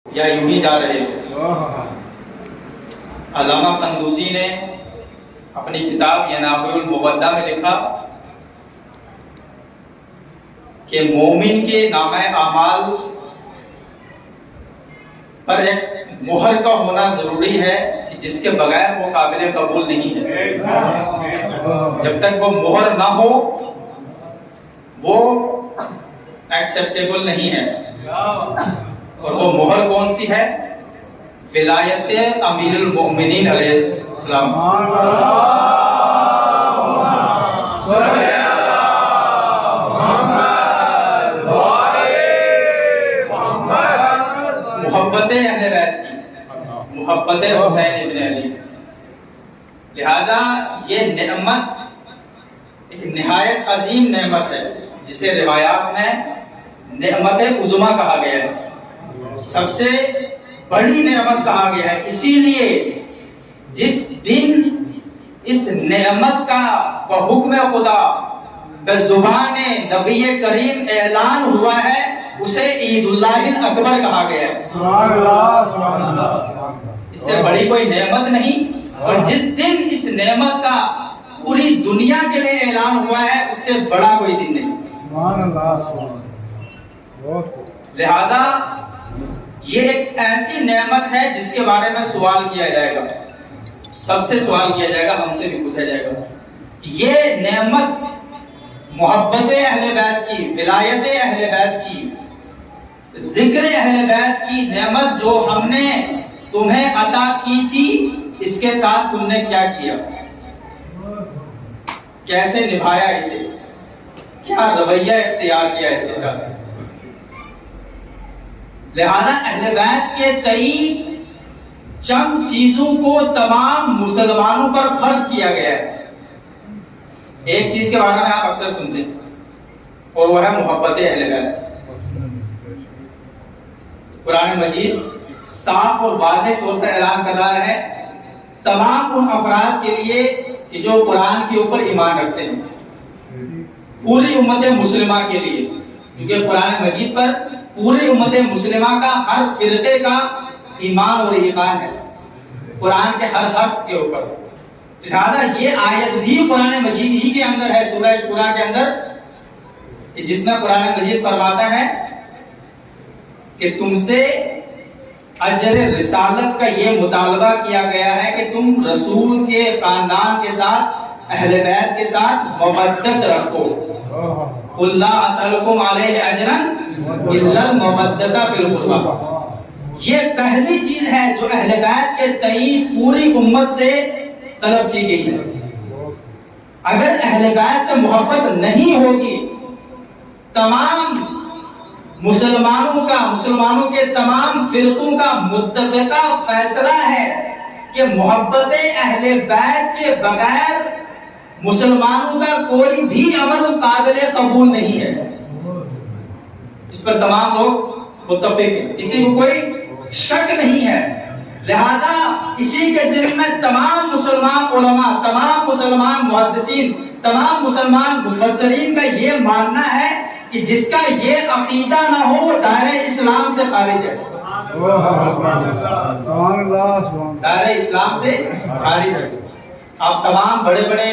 یا یوں ہی جا رہے ہو؟ علامہ قندوزی نے اپنی کتاب ینابع المودع میں لکھا کہ مومن کے نامہ اعمال پر ایک مہر کا ہونا ضروری ہے کہ جس کے بغیر وہ قابل قبول نہیں ہے۔ جب تک وہ مہر نہ ہو وہ ایکسیپٹیبل نہیں ہے۔ اور وہ مہر کون سی ہے؟ ولایت امیر المؤمنین علیہ السلام۔ محبت اہل بیت کی، محبت حسین ابن علی۔ لہذا یہ نعمت ایک نہایت عظیم نعمت ہے جسے روایات میں نعمت عظمیٰ کہا گیا ہے، سب سے بڑی نعمت کہا گیا ہے۔ اسی لیے جس دن اس نعمت کا بحکم خدا بزبان نبی کریم اعلان ہوا ہے اسے عید اللہ الاکبر کہا گیا ہے۔ سبحان اللہ، سبحان اللہ۔ اس سے بڑی کوئی نعمت نہیں، اور جس دن اس نعمت کا پوری دنیا کے لیے اعلان ہوا ہے اس سے بڑا کوئی دن نہیں۔ سبحان اللہ، سبحان اللہ۔ لہذا یہ ایک ایسی نعمت ہے جس کے بارے میں سوال کیا جائے گا، سب سے سوال کیا جائے گا، ہم سے بھی پوچھا جائے گا۔ یہ نعمت محبت اہل بیت کی، ولایت اہل بیت کی، ذکر اہل بیت کی نعمت جو ہم نے تمہیں عطا کی تھی، اس کے ساتھ تم نے کیا کیا، کیسے نبھایا اسے، کیا رویہ اختیار کیا اس کے ساتھ۔ لہذا اہل بیت کے تئیں چند چیزوں کو تمام مسلمانوں پر فرض کیا گیا ہے۔ ایک چیز کے بارے میں آپ اکثر سنتے ہیں اور وہ ہے محبت اہل بیت۔ قرآن مجید صاف اور واضح طور پر اعلان کر رہا ہے تمام ان افراد کے لیے کہ جو قرآن کے اوپر ایمان رکھتے ہیں، پوری امت مسلمہ کے لیے، کیونکہ قرآن مجید پر پوری امت مسلمہ کا ہر فرقے کا ایمان اور ایقان ہے قرآن کے ہر حرف کے اوپر۔ لہذا یہ آیت بھی قرآن مجید ہی کے اندر ہے، سورہ شورا کے اندر، جس میں قرآن مجید فرماتا ہے کہ تم سے اجر رسالت کا یہ مطالبہ کیا گیا ہے کہ تم رسول کے خاندان کے ساتھ، اہل بیت کے ساتھ مودت رکھو۔ قُلْ لَا أَسْأَلُكُمْ عَلَيْهِ أَجْرًا إِلَّا الْمَوَدَّةَ فِي الْقُرْبَى۔ یہ پہلی چیز ہے جو اہل بیت کے تئیں پوری امت سے طلب کی گئی ہے۔ اگر اہل بیت سے محبت نہیں ہوگی، تمام مسلمانوں کے تمام فرقوں کا متفقہ فیصلہ ہے کہ محبت اہل بیت کے بغیر مسلمانوں کا کوئی بھی عمل قابل قبول نہیں ہے۔ اس پر تمام لوگ متفق ہیں، کسی کو کوئی شک نہیں ہے۔ لہذا اسی کے ذمن میں تمام مسلمان علماء، تمام مسلمان محدثین، تمام مسلمان مفسرین کا یہ ماننا ہے کہ جس کا یہ عقیدہ نہ ہو وہ دائرہ اسلام سے خارج ہے، دائرہ اسلام سے خارج ہے۔ آپ تمام بڑے بڑے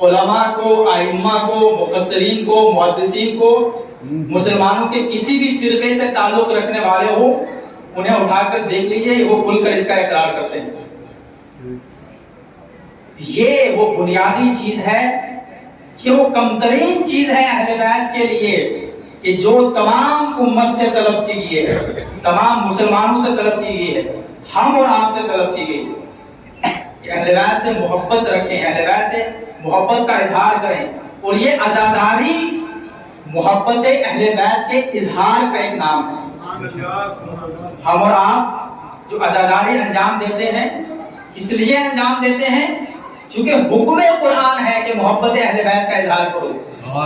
علماء کو، ائمہ کو، مفسرین کو، محدثین کو، مسلمانوں کے کسی بھی فرقے سے تعلق رکھنے والے ہو، انہیں اٹھا کر دیکھ لیجئے، وہ کھل کر اس کا اقرار کرتے ہیں۔ یہ وہ بنیادی چیز ہے، یہ وہ کمترین چیز ہے اہل بیت کے لیے کہ جو تمام امت سے طلب کی گئی ہے، تمام مسلمانوں سے طلب کی گئی ہے، ہم اور آپ سے طلب کی گئی ہے کہ اہل بیت سے محبت رکھیں، اہل بیت سے محبت کا اظہار کریں۔ اور یہ عزاداری محبت اہل بیت کے اظہار کا ایک نام ہے۔ ہم اور آپ جو عزاداری انجام دیتے ہیں اس لیے انجام دیتے ہیں چونکہ حکم قرآن ہے کہ محبت اہل بیت کا اظہار کرو،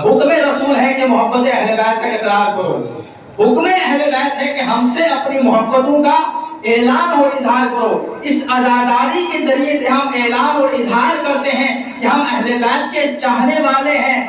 حکم رسول ہے کہ محبت اہل بیت کا اقرار کرو، حکم اہل بیت ہے کہ ہم سے اپنی محبتوں کا اعلان اور اظہار کرو۔ اس عزاداری کے ذریعے سے ہم اعلان اور اظہار کرتے ہیں کہ ہم اہل بیت کے چاہنے والے ہیں۔